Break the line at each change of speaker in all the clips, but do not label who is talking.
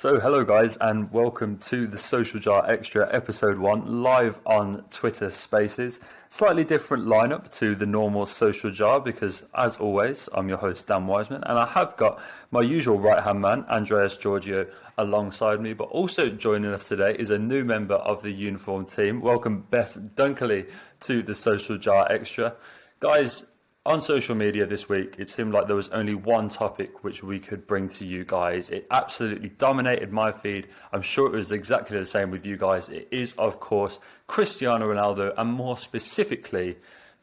Hello guys, and welcome to the Social Jar Extra episode 1, live on Twitter Spaces. Slightly different lineup to the normal Social Jar because, as always, I'm your host Dan Wiseman, and I have got my usual right-hand man, Andreas Giorgio, alongside me. But also joining us today is a new member of the uniform team. Welcome, Beth Dunkley, to the Social Jar Extra. Guys, on social media this week, it seemed like there was only one topic which we could bring to you guys. It absolutely dominated my feed. I'm sure it was exactly the same with you guys. It is, of course, Cristiano Ronaldo, and more specifically,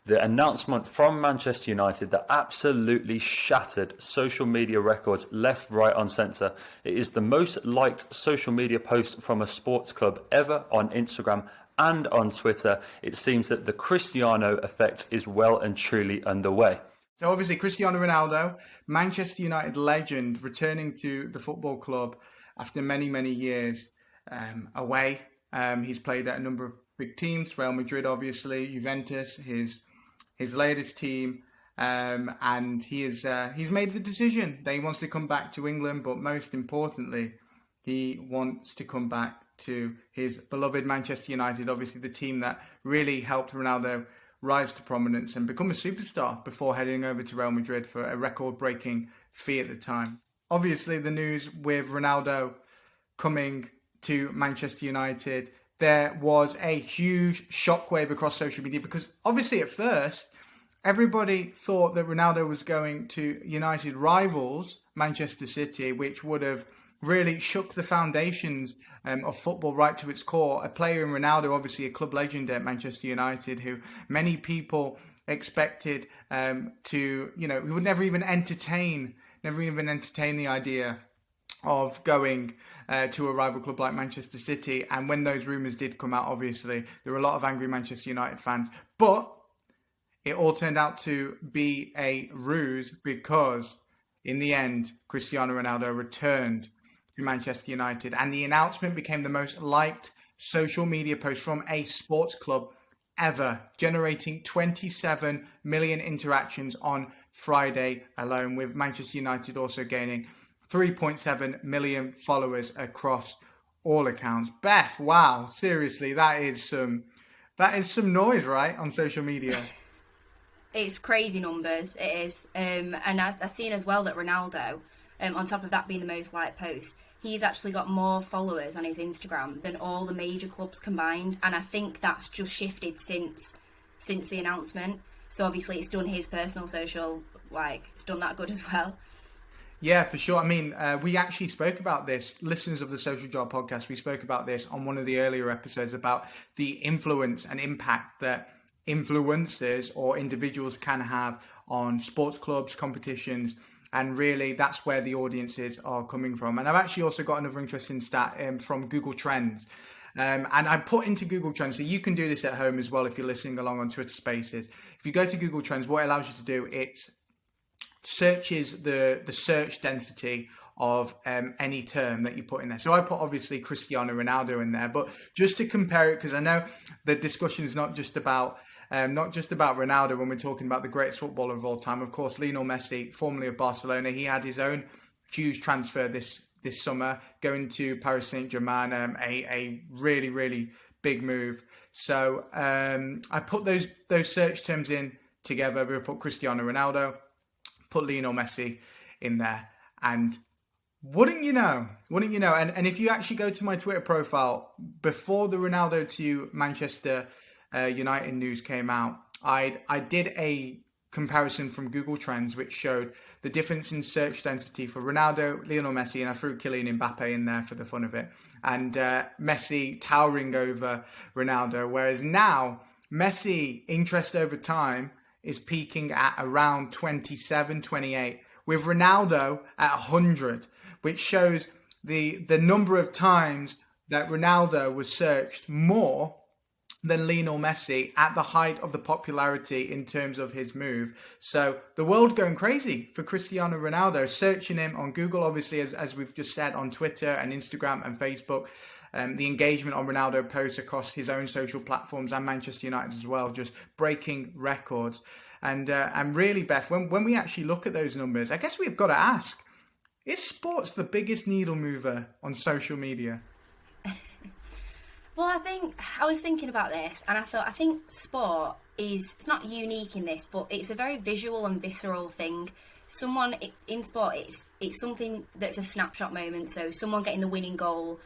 the announcement from Manchester United that absolutely shattered social media records left, right, and centre. It is the most liked social media post from a sports club ever on Instagram and on Twitter. It seems that the Cristiano effect is well and truly underway.
So obviously Cristiano Ronaldo, Manchester United legend, returning to the football club after many, many years away. He's played at a number of big teams, Real Madrid, obviously, Juventus, his latest team. And he's made the decision that he wants to come back to England, but most importantly, he wants to come back to his beloved Manchester United, obviously the team that really helped Ronaldo rise to prominence and become a superstar before heading over to Real Madrid for a record-breaking fee at the time. Obviously, the news with Ronaldo coming to Manchester United, there was a huge shockwave across social media because obviously at first, everybody thought that Ronaldo was going to United rivals Manchester City, which would have really shook the foundations of football right to its core. A player in Ronaldo, obviously a club legend at Manchester United, who many people expected who would never even entertain the idea of going to a rival club like Manchester City. And when those rumours did come out, obviously, there were a lot of angry Manchester United fans. But it all turned out to be a ruse because, in the end, Cristiano Ronaldo returned to Manchester United, and the announcement became the most liked social media post from a sports club ever, generating 27 million interactions on Friday alone, with Manchester United also gaining 3.7 million followers across all accounts. Beth, wow, seriously, that is some noise, right, on social media.
It's crazy numbers, it is. And I've seen as well that Ronaldo, on top of that being the most liked post, he's actually got more followers on his Instagram than all the major clubs combined. And I think that's just shifted since the announcement. So obviously it's done his personal social, it's done that good as well.
Yeah, for sure. I mean, we actually spoke about this, listeners of the Social Jar podcast, we spoke about this on one of the earlier episodes about the influence and impact that influencers or individuals can have on sports clubs, competitions, and really that's where the audiences are coming from. And I've actually also got another interesting stat from Google Trends. And I put into Google Trends, so you can do this at home as well if you're listening along on Twitter Spaces. If you go to Google Trends, what it allows you to do, it searches the search density of any term that you put in there. So I put obviously Cristiano Ronaldo in there, but just to compare it, because I know the discussion is not just about Ronaldo when we're talking about the greatest footballer of all time. Of course, Lionel Messi, formerly of Barcelona, he had his own huge transfer this summer, going to Paris Saint-Germain, a really, really big move. So I put those search terms in together. We put Cristiano Ronaldo, put Lionel Messi in there, and wouldn't you know, and if you actually go to my Twitter profile, before the Ronaldo to Manchester United news came out, I did a comparison from Google Trends which showed the difference in search density for Ronaldo, Lionel Messi, and I threw Kylian Mbappe in there for the fun of it, and Messi towering over Ronaldo, whereas now Messi interest over time is peaking at around 27, 28, with Ronaldo at 100, which shows the number of times that Ronaldo was searched more than Lionel Messi at the height of the popularity in terms of his move. So the world going crazy for Cristiano Ronaldo, searching him on Google, obviously, as we've just said, on Twitter and Instagram and Facebook. The engagement on Ronaldo posts across his own social platforms and Manchester United as well, just breaking records. And really, Beth, when we actually look at those numbers, I guess we've got to ask, Is sports the biggest needle mover on social media?
Well, I was thinking about this, and I think sport it's not unique in this, but it's a very visual and visceral thing. In sport, it's something that's a snapshot moment. So someone getting the winning goal,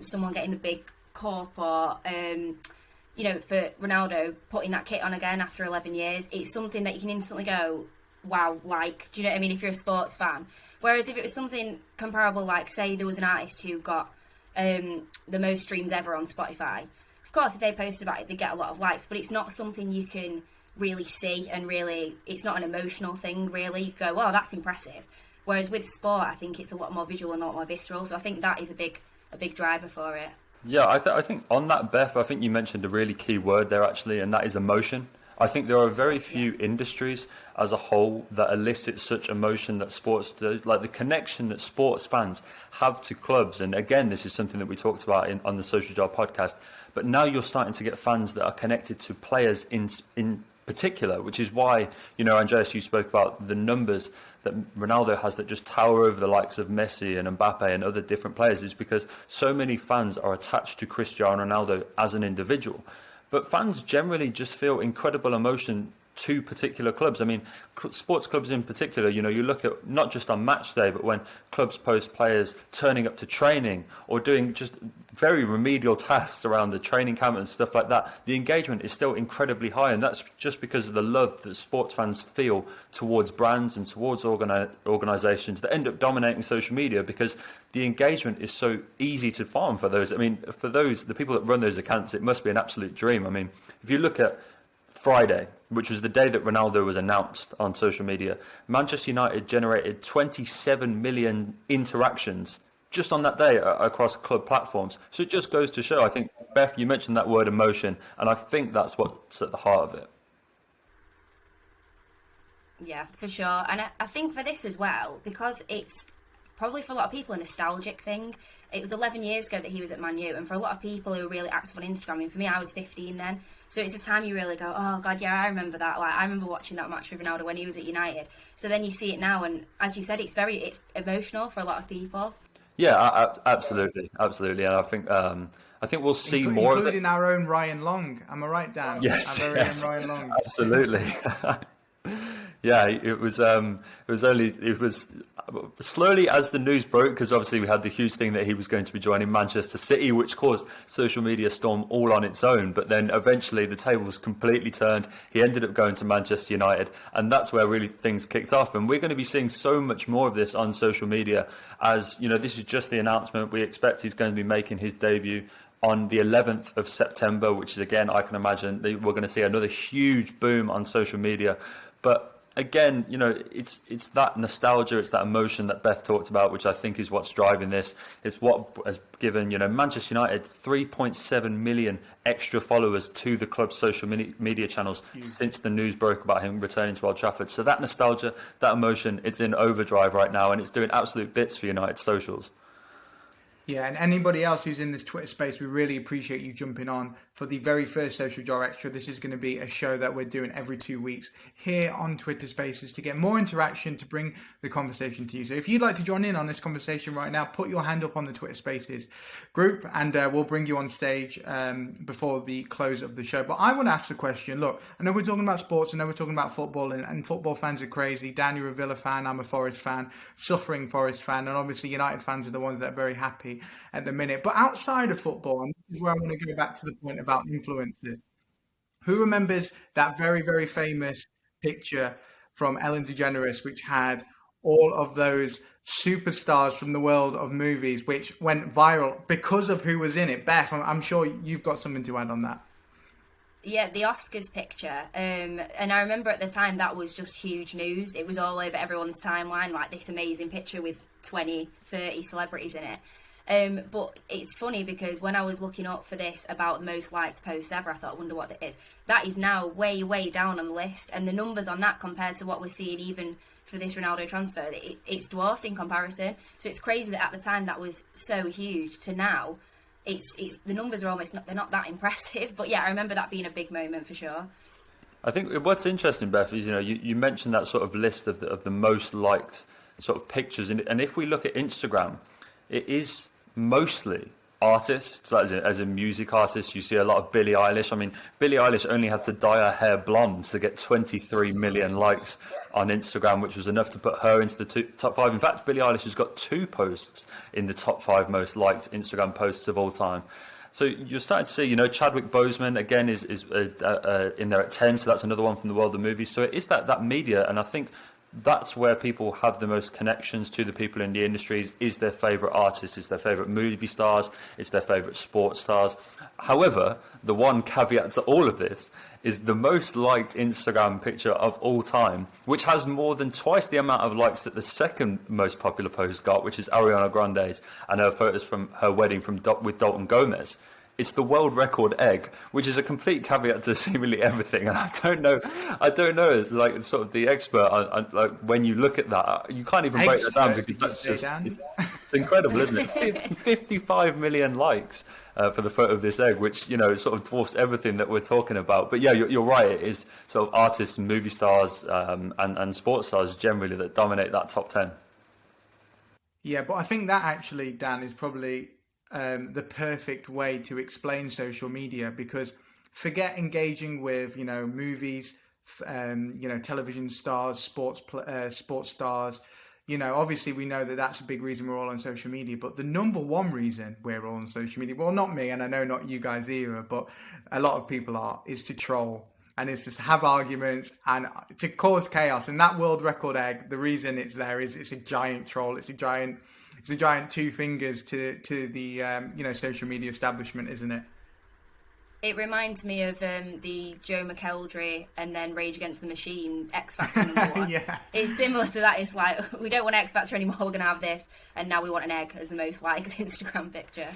someone getting the big corp, or for Ronaldo putting that kit on again after 11 years, it's something that you can instantly go, wow, like, do you know what I mean, if you're a sports fan? Whereas if it was something comparable, like say there was an artist who got the most streams ever on Spotify, of course if they post about it they get a lot of likes, but it's not something you can really see, and really it's not an emotional thing really. You go, oh, that's impressive. Whereas with sport, I think it's a lot more visual and a lot more visceral, so I think that is a big driver for it.
Yeah, I think on that, Beth, I think you mentioned a really key word there actually, and that is emotion. I think there are very few industries as a whole that elicit such emotion that sports does, like the connection that sports fans have to clubs. And again, this is something that we talked about on the Social Jar podcast. But now you're starting to get fans that are connected to players in particular, which is why, Andreas, you spoke about the numbers that Ronaldo has that just tower over the likes of Messi and Mbappe and other different players, is because so many fans are attached to Cristiano Ronaldo as an individual. But fans generally just feel incredible emotion to particular clubs. I mean, sports clubs in particular, you look at not just on match day, but when clubs post players turning up to training or doing just very remedial tasks around the training camp and stuff like that, the engagement is still incredibly high. And that's just because of the love that sports fans feel towards brands and towards organisations that end up dominating social media, because the engagement is so easy to farm for those. I mean, for the people that run those accounts, it must be an absolute dream. I mean, if you look at Friday, which was the day that Ronaldo was announced on social media, Manchester United generated 27 million interactions just on that day across club platforms. So it just goes to show, I think, Beth, you mentioned that word emotion, and I think that's what's at the heart of it.
Yeah, for sure. And I think for this as well, because it's probably for a lot of people a nostalgic thing. It was 11 years ago that he was at Man U, and for a lot of people who were really active on Instagram, I mean, for me, I was 15 then, so it's a time you really go, oh god, yeah, I remember that. Like, I remember watching that match with Ronaldo when he was at United. So then you see it now, and as you said, it's emotional for a lot of people.
Yeah, absolutely, and I think we'll see more of it.
Including our own Ryan Long. Am I right, Dan?
Yes,
our very own Ryan Long.
Absolutely. Yeah, it was slowly as the news broke, because obviously we had the huge thing that he was going to be joining Manchester City, which caused social media storm all on its own. But then eventually the tables completely turned. He ended up going to Manchester United, and that's where really things kicked off. And we're going to be seeing so much more of this on social media, as this is just the announcement. We expect he's going to be making his debut on the 11th of September, which is, again, I can imagine we're going to see another huge boom on social media. But again, it's that nostalgia, it's that emotion that Beth talked about, which I think is what's driving this. It's what has given, Manchester United 3.7 million extra followers to the club's social media channels since the news broke about him returning to Old Trafford. So that nostalgia, that emotion, it's in overdrive right now, and it's doing absolute bits for United socials.
Yeah, and anybody else who's in this Twitter space, we really appreciate you jumping on for the very first Social Jar Extra. This is going to be a show that we're doing every 2 weeks here on Twitter Spaces to get more interaction, to bring the conversation to you. So if you'd like to join in on this conversation right now, put your hand up on the Twitter Spaces group, and we'll bring you on stage before the close of the show. But I want to ask the question, look, I know we're talking about sports, I know we're talking about football, and football fans are crazy. Dan, you're a Villa fan, I'm a Forest fan, suffering Forest fan, and obviously United fans are the ones that are very happy at the minute. But outside of football, and this is where I want to go back to the point about influencers. Who remembers that very, very famous picture from Ellen DeGeneres, which had all of those superstars from the world of movies, which went viral because of who was in it? Beth, I'm sure you've got something to add on that.
Yeah, the Oscars picture. And I remember at the time that was just huge news. It was all over everyone's timeline, like this amazing picture with 20, 30 celebrities in it. But it's funny because when I was looking up for this about the most liked posts ever, I thought, I wonder what that is. That is now way, way down on the list. And the numbers on that compared to what we're seeing even for this Ronaldo transfer, it's dwarfed in comparison. So it's crazy that at the time that was so huge to now, it's the numbers are almost they're not that impressive. But yeah, I remember that being a big moment for sure.
I think what's interesting, Beth, is you mentioned that sort of list of the most liked sort of pictures. And if we look at Instagram, it is mostly artists. As a music artist, you see a lot of Billie Eilish. I mean, Billie Eilish only had to dye her hair blonde to get 23 million likes on Instagram, which was enough to put her into the top 5. In fact, Billie Eilish has got 2 posts in the top 5 most liked Instagram posts of all time. So you're starting to see, Chadwick Boseman again is in there at 10. So that's another one from the world of movies. So it is that media, and I think that's where people have the most connections to the people in the industries, is their favourite artists, is their favourite movie stars, it's their favourite sports stars. However, the one caveat to all of this is the most liked Instagram picture of all time, which has more than twice the amount of likes that the second most popular post got, which is Ariana Grande's and her photos from her wedding with Dalton Gomez. It's the world record egg, which is a complete caveat to seemingly everything. And I don't know. It's like sort of the expert on like when you look at that, you can't even break that down because that's just it's incredible, isn't it? 55 million likes for the photo of this egg, which sort of dwarfs everything that we're talking about. But yeah, you're right. It is sort of artists, and movie stars, and sports stars generally that dominate that top 10.
Yeah, but I think that actually, Dan, is probably the perfect way to explain social media, because forget engaging with movies, television stars, sports stars. Obviously we know that that's a big reason we're all on social media, but the number one reason we're all on social media, well, not me, and I know not you guys either, but a lot of people are, is to troll. And it's to have arguments and to cause chaos. And that world record egg, the reason it's there is it's a giant troll. It's a giant 2 fingers to the social media establishment, isn't it?
It reminds me of the Joe McElderry and then Rage Against the Machine X Factor war. Yeah. It's similar to that. It's like, we don't want X Factor anymore, we're going to have this, and now we want an egg as the most liked Instagram picture.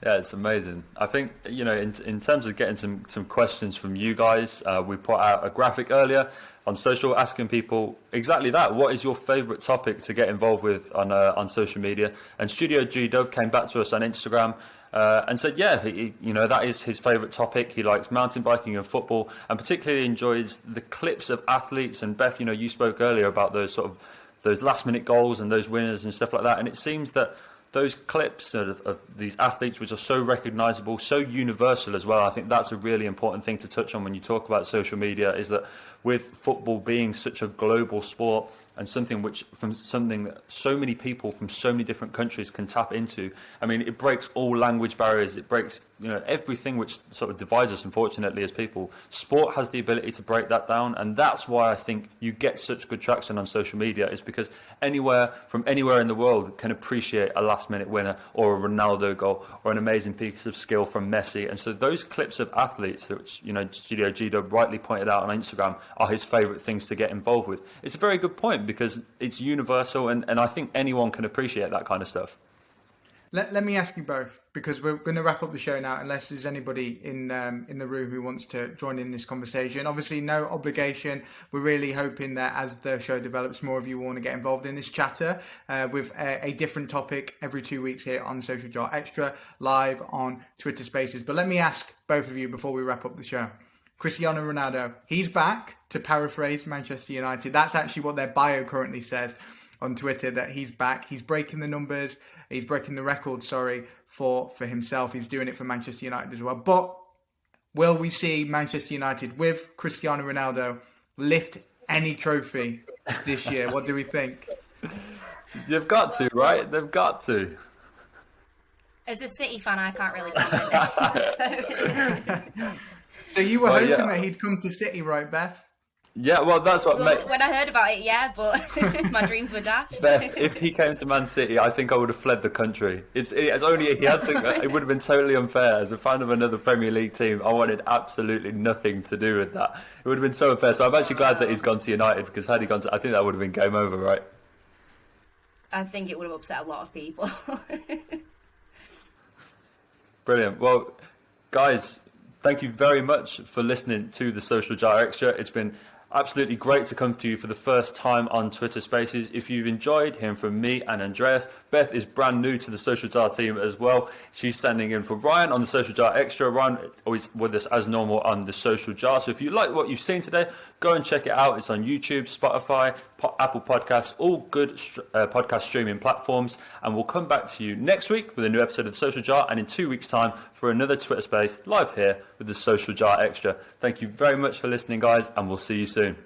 Yeah, it's amazing. I think, in terms of getting some questions from you guys, we put out a graphic earlier on social asking people exactly that. What is your favourite topic to get involved with on social media? And Studio G-Dub came back to us on Instagram and said, that is his favourite topic. He likes mountain biking and football, and particularly enjoys the clips of athletes. And Beth, you spoke earlier about those last-minute goals and those winners and stuff like that. And it seems that those clips of these athletes, which are so recognisable, so universal as well, I think that's a really important thing to touch on when you talk about social media, is that with football being such a global sport and something that so many people from so many different countries can tap into. I mean, it breaks all language barriers. It breaks, everything which sort of divides us, unfortunately, as people. Sport has the ability to break that down, and that's why I think you get such good traction on social media, is because from anywhere in the world can appreciate a last-minute winner or a Ronaldo goal or an amazing piece of skill from Messi. And so those clips of athletes, which Studio G-Dub rightly pointed out on Instagram, are his favourite things to get involved with. It's a very good point, because it's universal, and I think anyone can appreciate that kind of stuff.
Let me ask you both, because we're going to wrap up the show now, unless there's anybody in the room who wants to join in this conversation. Obviously, no obligation. We're really hoping that as the show develops, more of you want to get involved in this chatter with a different topic every 2 weeks here on Social Jar Extra, live on Twitter Spaces. But let me ask both of you before we wrap up the show. Cristiano Ronaldo, he's back, to paraphrase Manchester United. That's actually what their bio currently says on Twitter, that he's back. He's breaking the numbers. He's breaking the record, for himself. He's doing it for Manchester United as well. But will we see Manchester United with Cristiano Ronaldo lift any trophy this year? What do we think?
They've got to, right? They've got to.
As a City fan, I can't really comment.
So you were hoping that he'd come to City, right, Beth?
Yeah, well, that's what.
When I heard about it, yeah, but my dreams were dashed.
Beth, if he came to Man City, I think I would have fled the country. It's only if he had to. It would have been totally unfair. As a fan of another Premier League team, I wanted absolutely nothing to do with that. It would have been so unfair. So I'm actually glad that he's gone to United, because had he gone to, I think that would have been game over, right?
I think it would have upset a lot of people.
Brilliant. Well, guys, thank you very much for listening to the Social Jar Extra. It's been absolutely great to come to you for the first time on Twitter Spaces. If you've enjoyed hearing from me and Andreas, Beth is brand new to the Social Jar team as well. She's standing in for Ryan on the Social Jar Extra. Ryan always with us as normal on the Social Jar. So if you like what you've seen today, Go and check it out. It's on YouTube, Spotify, Apple Podcasts, all good podcast streaming platforms. And we'll come back to you next week with a new episode of The Social Jar, and in 2 weeks' time for another Twitter Space live here with The Social Jar Extra. Thank you very much for listening, guys, and we'll see you soon.